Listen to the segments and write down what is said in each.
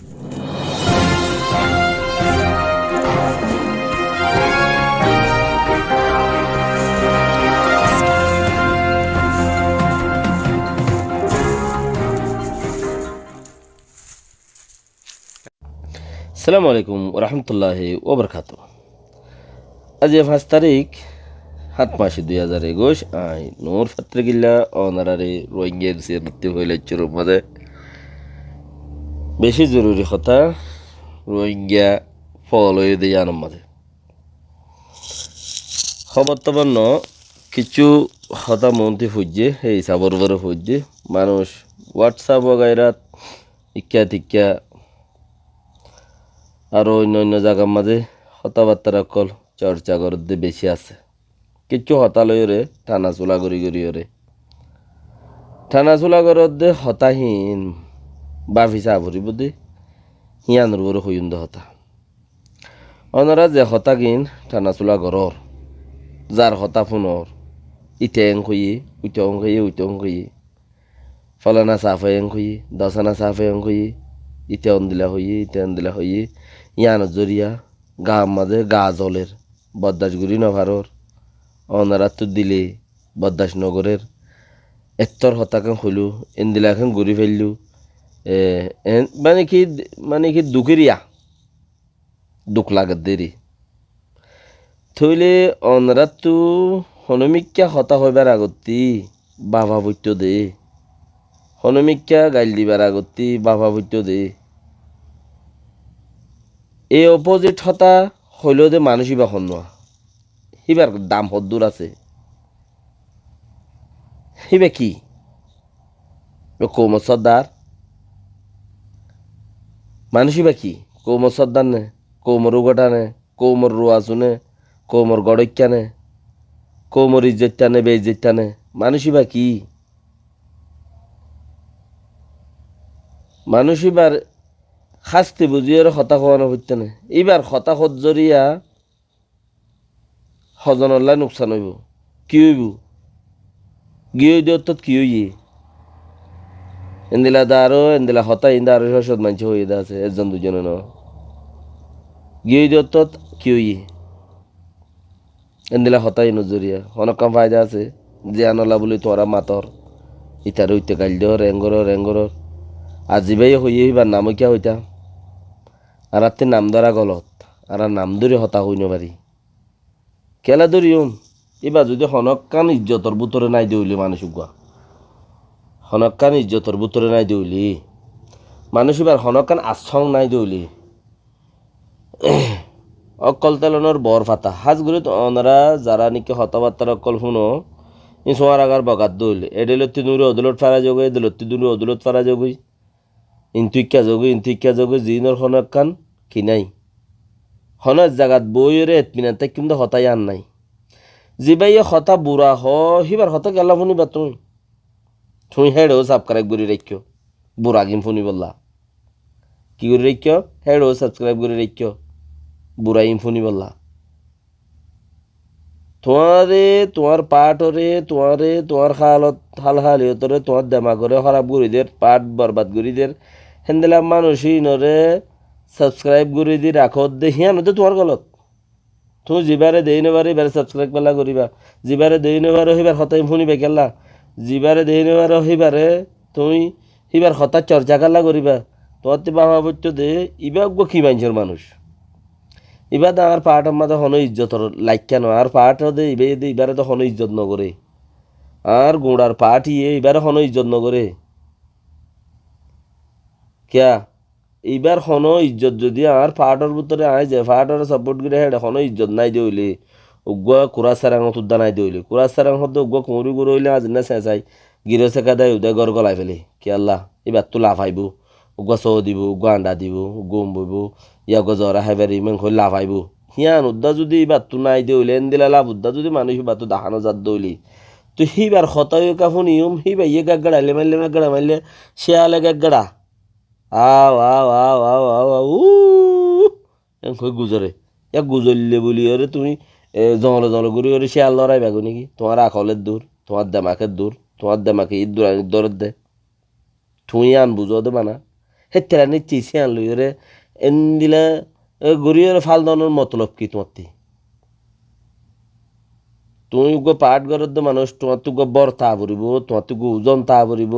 আসসালামু আলাইকুম ওরহমতুল্লাহি ওবরকাতু। আজ 5 তারিখ 7 মাস 2021 আই নূর ফাত্রিগিল্লা অনারারে রোহিঙ্গা সিয়ারতি হইলে চুরুর মধ্যে বেশি জরুরি কথা রোহিঙ্গা ফল হয়ে দিয়ে আনম মাঝে বর্তমান কিছু হতা মন্ত্রী ফুজছে এই সাবর করে ফুজছে মানুষ হোয়াটসঅ্যাপ বগাইরাত ইক্কা টিক্কা আরও অন্য অন্য জায়গার মাঝে কথাবার্তা কল চর্চা করতে বেশি আছে কিছু হতালয়রে টানা চোলা করি ওরে টানা চোলা করতে হতাহীন বাফিসা ভরিব দে হিয়ানোর বড় হইন্দ হতা অনরা যে হতাগিন টানা চোলা গরর যার হতা ফোনর ইটেং খুঁয়ে উইটং খুঁয়ে ফলানা সাফাইং খুঁয়ে দশানা সাফাইং খুঁয়ে ইতে অন্দিলা হইয়ে ইয়ানত জরিয়া গা মাঝে গা জলের বদাসগুড়ি নভারর অনারাত দিলে বদাস নগরের এত্তর হতাকান হইলু এন্দিলাখান ঘুরি ফেললু মানে কি দুঃখেরিয়া দুঃখ লাগত দেরি থইলে অনারাত হনমিকা হতা হইবার আগতি বাবা বৈত্য দে হনমিকা গাইল দিবার আগতি বাবা বৈত্য দে এই অপোজিট হতা হইলেও যে মানুষই বা হন হিবার দাম হদ্দূর আছে হিবে কি কৌম সর্দার মানুষই বা কি কৌম সর্দার নে কৌমর উগটা নে কৌমর রোয়াজু নে কৌমর গড়ৈক্যা নে কৌমর ইজ্জতটা নে বেইজ্জতটা নে মানুষই বা কি মানুষ এবার শাস্তি বুঝিয়ে হতা খোয়ানো হইতে না এবার হতা সজ্জরিয়া হজনল্লাই নোকসান হইব কি হইব গিয়ে দিয়ত কি হইয়ে এন্দিলা এন্দিলা হতা ইন্দা আরো সদ মানছে হয়ে আছে একজন দুজনে ন গিয়ে দিয়ত কি হইয়ে এন্দিলা হতাই নজরিয়া অনেক কাম ফায়দা আছে যে আনলা বলে তোরা মাতর ইতার হইতে কাল দেহ রেঙ্গর আজিবাই হইয়ে হইবার নাম কিয়া হইতা আর আত্মীর নাম ধরা গলত আর নাম ধরে হতা হইন পারি কেলা ধরিম এবার যদি হনকান ইজ্জতর বুতরে নাই দিউলি মানুষ গুয়া হনকান ইজ্জতর বুতরে নাই দিউলি মানুষ এবার হনকান আশ্রম নাই দিউলি অকল তেলনের বর ফাতা হাজগুড়িত অনারা যারা নাকি হতাবার্তার অকল শুনো ই সোয়ার আগার বগাত দইল এডেলত্তি নুরে অদলত ফারা যোগ এডেলত্তি দুরে অদলত ফারা যোগই ইন্তুইক্যা যোগ জিনর হনকান কি নাই হনের জাগাত বইরে এতমিনাতে কিন্তু হতাই আন নাই জিবাইয়ে হতা বুড়া হিবার হতা গেলা শুনিবা তুমি হেডও সাবস্ক্রাইব করে রেখো বুড়া গিম শুনি বললা কি করে রেখো হেডও সাবস্ক্রাইব করে রেখো বুড়া ইম শুনি বললা তোমার পাটরে তোমার হালিয়তরে তোমার দেমাগরে খারাপ গরিদের পাট বরবাদ গরিদের হেন্দেলা মানুষই নরে সাবস্ক্রাইব করে দি রাখত দে হিয়ানতে তোমার গলত তুমি যিবারে দেই নেবারে এবারে সাবস্ক্রাইব পেলা করিবা যিবারে দেই নেবারে হিবার হতাই শুনিবে কেলা যিবারে দেই নেবারে হিবারে তুমি হিবার হতা চর্চা কালা করিবা তোমার বাবা বৈত্য দে ইবা কি মানছের মানুষ ইবা তো আর পাহাড় মাঝে হন ইজ্জতর লাইকা নয় আর পাহাড় দে ইবারে তো হন ইজ্জত নগরে আর গোড়ার পাহাড় ইয়ে এবারে হন ইজ্জত নগরে কিয়া এইবার হন ইজ্জত যদি আর পাহাড়ের ভিতরে আয় যায় পাহাড়ের সাপোর্ট করে হেড হন ইজ্জত নাই দিলে উগুয়া কুড়া সারাং তুদ্দা নাই দিলে কুড়া সারাং হতে উগুয়া কুঁড়ি গুঁড়ো হইলে আজ না চেঁচাই গিরে চেকা দেয় উদয় গড় গলাই ফেলে কি আল্লাহ এবার তো লাভ আইব উগুয়া চৌ দিব উগুয়া আন্ডা দিব গম বইব ইয়াগো জ্বরা খাইবারি মাংস লাভ আইব হিয়ান উদ্দা যদি এবার তো নাই দিলে এন দিলে লাভ উদ্দা যদি মানুষ এবার তো দাহানো যাত দইলি তো সেইবার হতাই কাফুন ইয়ম সেইবার ইয়ে গাগড়াইলে মারলে সে আলে গাগড়া আও কই গুজরে এক গুজরলে বলি আরে তুমি জঙ্গলে ঘুরি করে শেয়াল লড়াই বাগো নাকি তোমার আকলের দূর তোমার দেমাকের দূর তোমার দেমাকে ঈদ দূর দরদ দে তুমি আন বুঝো দে বানা হেতেরা নিচ্ছি সিয়ান লইরে এন দিলে গরিয়রে ফাল দানোর মতলব কি তোমার তুমি গো পাঠ গরদ মানুষ তোমার তো গো বর তা ভরিব তোমার তো গো ওজন তা ভরিব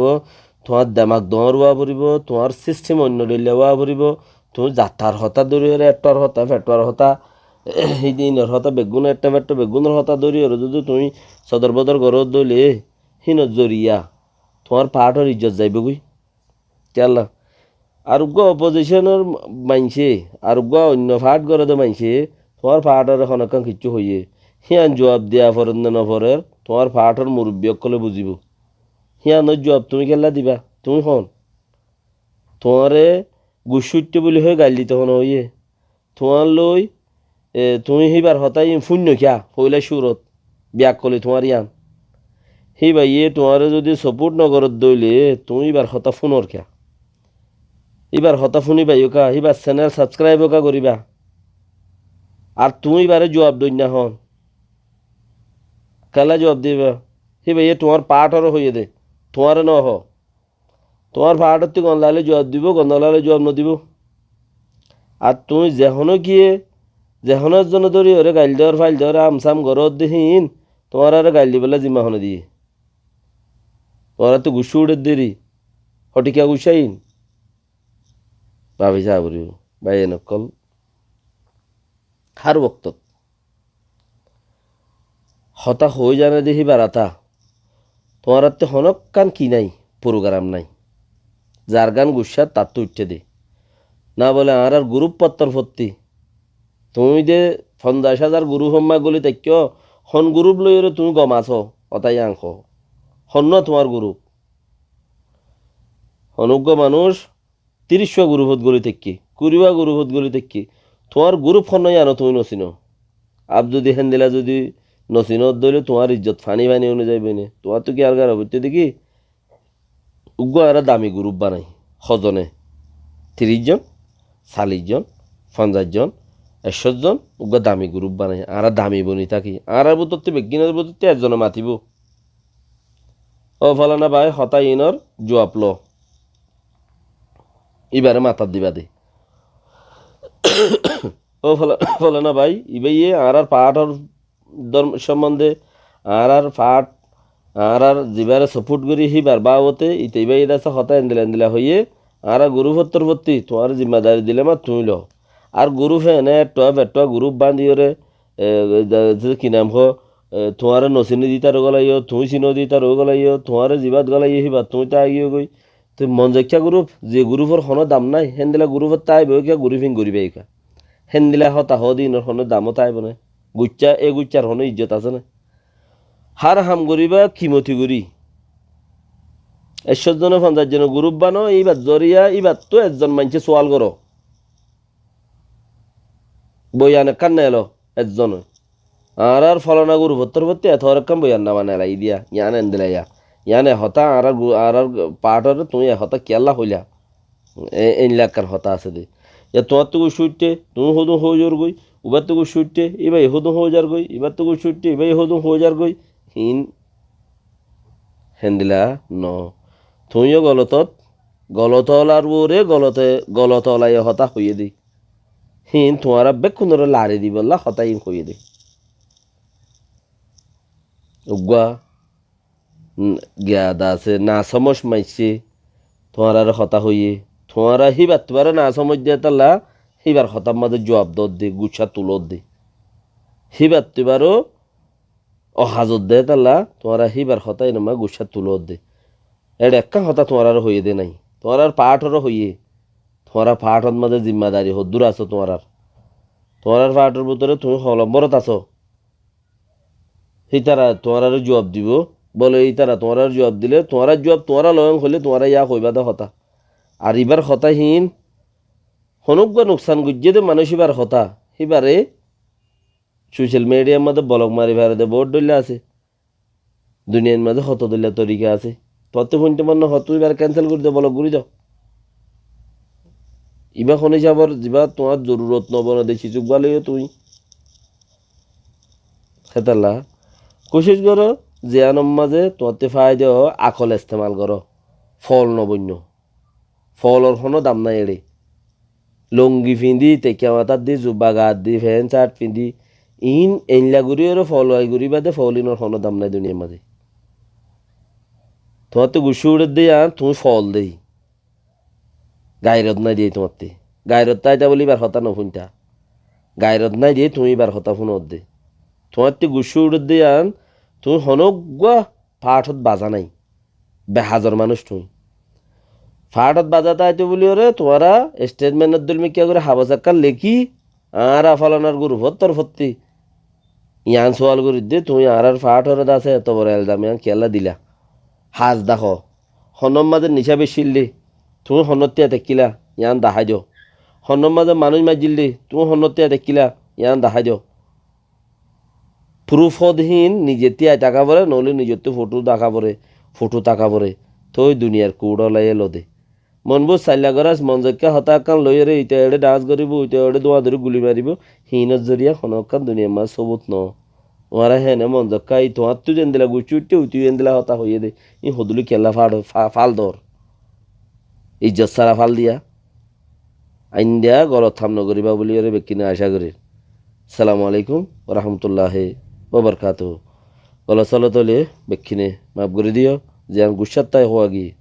তোমার দেমাগ দৌড়বা ভরিব তোমার সিস্টেম অন্য ডেলিয়া ভরিব তুমি যাত্রার হতা দৌড়িয়ে এটার হতা ফেটার হতা সেই দিনের হতা বেগুন একটা ফেট বেগুনের হতা দৌড়িয়ে যদি তুমি সদর বদর ঘরত দইলে হিনত জরিয়া তোমার পাঠর ইজ্জত যাইব গই কেলা আর গো অপোজিশনের মানছে আর গো অন্য ফাট গরদে মানছে তোমার পাঠর এখন কিছু হইয়ে হিয়ান জবাব দিয়া ফরেন না নফরের তোমার পাঠর মুরব্বী অকলে বুঝিব হিয়ানোর জবাব তুমি কেলা দিবা তুমি হন তোমারে গুসুইতে বলি হয়ে গাল দিতে হন হইয়ে তোমার লই তুমি সেইবার হতাই শূন্য খিয়া হইলে সুরত ব্যাগ কলে তোমার ইয়ান সেই বাইয়ে তোমারে যদি সপোর্ট নগরত দইলে তুমি এবার হতা ফোনৰ খিয়া এবার হতা ফোনি বাইও কা এবার চ্যানেল সাবস্ক্রাইব কা করিবা আর তুমি এবারে জবাব দই না হন কেলা জবাব দিবা সেই বাইয়ে তোমার পাঠরও হইয়ে দে তোমারে ন হ তোমার পাঠর তুই গন্ধালে জবাব দিব গন্ধালে জবাব নদিব আর তুমি যেখনো গিয়ে যেখনের জন্য ধরি ওরে গাইল দেওয়ার ফাইল দেওয়ার আমসাম ঘরত দিহীন তোমার আর গাইল দিবেলা জিম্মাখনে দিয়ে তোমার তো গুসু উড়ে দেরি হটিকা গুসাইন ভাবি চা বলিব বাই নকল হার বক্তত হতা হয়ে জানে দেখি বারাতা তোমার তো হনক কান কি নাই প্রোগ্রাম নাই যার গান গুসা তার তো উঠতে দে না বলে আর গ্রুপ পত্তর ভর্তি তুমি যে 50,000 গুরু সম্মা গলি তাইক হন গ্রুপ লই তুমি গমাছ অতাই আংশ হন্য তোমার গ্রুপ অনুজ্ঞ মানুষ 30 গ্রুপত গলি থাকি 20 গ্রুপত গলি থাকি তোমার গ্রুপ হন্নই আনো তুমি নচিন আপ যদি হেন দিলা যদি নচিনত দইলে তোমার ইজ্জত ফানি ফানি অনুযায়ী বইনে তোমার তো কি আর গার হইতে দেখি উগ্র আর দামি গ্রুপ বানাই সজনে 30 জন 40 জন 50 জন 100 জন উগ্র দামি গ্রুপ বানাই আর দামি বনি থাকি আর বুততে বেগিনের বুততে একজনে মাতিব ও ফলানা ভাই হতাই ইনর জবাব ল এবারে মাতার দিবা দে ও ফলানা ভাই ইবাইয়ে আর পাঠর সম্বন্ধে আর পাঠ আর যিবারে সপোর্ট করি সিবার বাবতে ইতে ইবাই আছে হতাই এন্দিলা হইয়ে আর গ্রুপত্তর ভর্তি তোমার জিম্মাদারি দিলে মা তুমি ল আর গ্রুপ এনে একটা গ্রুপ বান্ধিওরে কি নাম হো তোমার নচিনি দিতার গলাইও তুমি চিনো দিতার গলাইও তোমার জিবাত গলাইও সিবা তুমি তা আগিও গই তো মন যাক্ষা গ্রুপ যে গ্রুপর হনো দাম নাই হেনদিলা গ্রুপত তাই বইকা গ্রুপিং করিবে এইকা হেনদিলা হতা দিনের হনো দামও তাই বনে গুচ্চা এ গুচ্চার হনো ইজ্জত আছে না হার হাম করিবা কিমতি করি 100 জনে 50 জনে গ্রুপ বানো এইবার জরিয়া এইবার তো একজন মানুষে সোয়াল করো বইয়ানে কান্না এলো একজন আর ফলনা গুরু ভত্তর ভর্তি এত রকম বইয়ার নামা নেলাই দিয়া ইয়ানে এন্দিলা ইয়ানে হতা আর পাঠর তুমি হতা কেলা হইলা এই লাখার হতা আছে দে তোমার তো সুইটে তুমি হদুম হয়ে যার গই এবার তো সুইটে এবার হদুম হয়ে যার গই এবার তো সুইটে এবার হদুম হয়ে যার গই হিন হেন্দিলা ন তুমিও গলত হলার বোরে গলত হলাই হতা হইয়ে দি হিন তোমার বেক্ষণ লারে দি বললা হতাই হইয়ে দি উগুয়া জ্ঞাদা আছে না সমস মাইছে তোমার আর হতা হইয়ে তোমার হিবার তোমার না সমজ দিয়ে তাল্লা হিবার হতার মাঝে জবাব দর দে গুছা তুলত দে হিবার তুবারও অহাজত দে তাল্লা তোমার হিবার হতাই নামা গুছা তুলত দে এটা একটা হতা তোমার আর হইয়ে দে নাই তোমার আর পাঠরও হইয়ে তোমার পাঠর মাঝে জিম্মাদারি হদ্দুর আছো তোমার আর পাঠর ভিতরে তুমি হলম্বরত আছো সেই তারা তোমার আর জবাব দিব বলে এই তারা তোমার আর জবাব দিলে তোমার জবাব তোমার লয়ং হলে তোমার ইয়া কইবা দে হতা আর এবার হতাহীন হনুক নোকসান গুজ্জে দে মানুষ এবার হতা এবারে সোশ্যাল মিডিয়ার মধ্যে ব্লগ মারি ভারে বহুত দলিয়া আছে দুনিয়ার মাঝে হত দলিয়া তরিকা আছে তত শুনতে মানে হত এবার ক্যান্সেল করে দে ব্লগ ঘুরি যাও ইবা শুনে যাবার যা তোমার জরুরত নবনা দেখি চুপ গালে তুমি সেতাল্লা কোশিশ করো যে আনম মাঝে তোমার ফায়দা আকল ইস্তেমাল করো ফল নবন্য ফলর কোনো দাম নাই এড়ে লঙ্গি পিন্ধি টেকিয়া মাথার দি জুব্বা গাত দি ফ্যান চার্ট পিন্ধি ইন এনলা গুড়ি ওর ফল হয় গুড়ি বাদে ফলিনোর কোনো দাম নাই দুনিয়ার মাঝে তোমার তো গুসু উড়ে দিয়ে আর তুমি ফল দেই গাইরত নাই দিয়ে তোমার তে গাইরত তাইটা বলি বার হতা নফুনটা গাইরত নাই দিয়ে তুমি বার হতা ফোন দে তোমার তো গুসু উড়ে দিয়ে আন তুমি হনগুয়া পাঠত বাজা নাই বেহাজর মানুষ তুমি ফাটত বাজাতে আইতে বলি ওরে তোমারা স্টেটমেন্টের দলমি কিয়া করে হাবা চাক্কার লেখি আর আফালানার গুরু ভত্তর ভর্তি ইয়ান সোয়াল করি দে তুমি আর ফাট হরে আছে এত বড় এলজাম ইয়ান কেলা দিলা হাজ দেখো হনম মাঝে নিশা বেশিল্লি তুমি হনতিয়া দেখিলা ইয়ান দাহাই দিও হনম মাঝে মানুষ মাজিল্লি তুমি হনতিয়া দেখিলা ইয়ান দাহাই দিও প্রুফহীন নিজে তিয়াই টাকা পরে নহলে নিজের তো ফটো টাকা পরে থই দুনিয়ার কুড়লাই এলো দে মনবু চাইলা গরাজ মনজক্কা হতাকান লইরে ইটা এড়ে ডান্স করিব ইটা এড়ে দোয়া ধরে গুলি মারিব হিনত জরিয়া খনকান দুনিয়া মা সবুত ন ওরা হেনে মনজক্কা ই তোমার তু যেন দিলা গুচি উঠতে উঠি যেন দিলা হতা হইয়ে দে ই হদুলি কেলা ফাল দর ইজ্জত সারা ফাল দিয়া আইন দিয়া গলত থাম নগরিবা বলি ওরে বেকিনে আশা করি সালামু আলাইকুম রহমতুল্লাহ ওবরকাত গলা চলো তলে বেকিনে মাফ করে দিও যে গুসার তাই হওয়া গিয়ে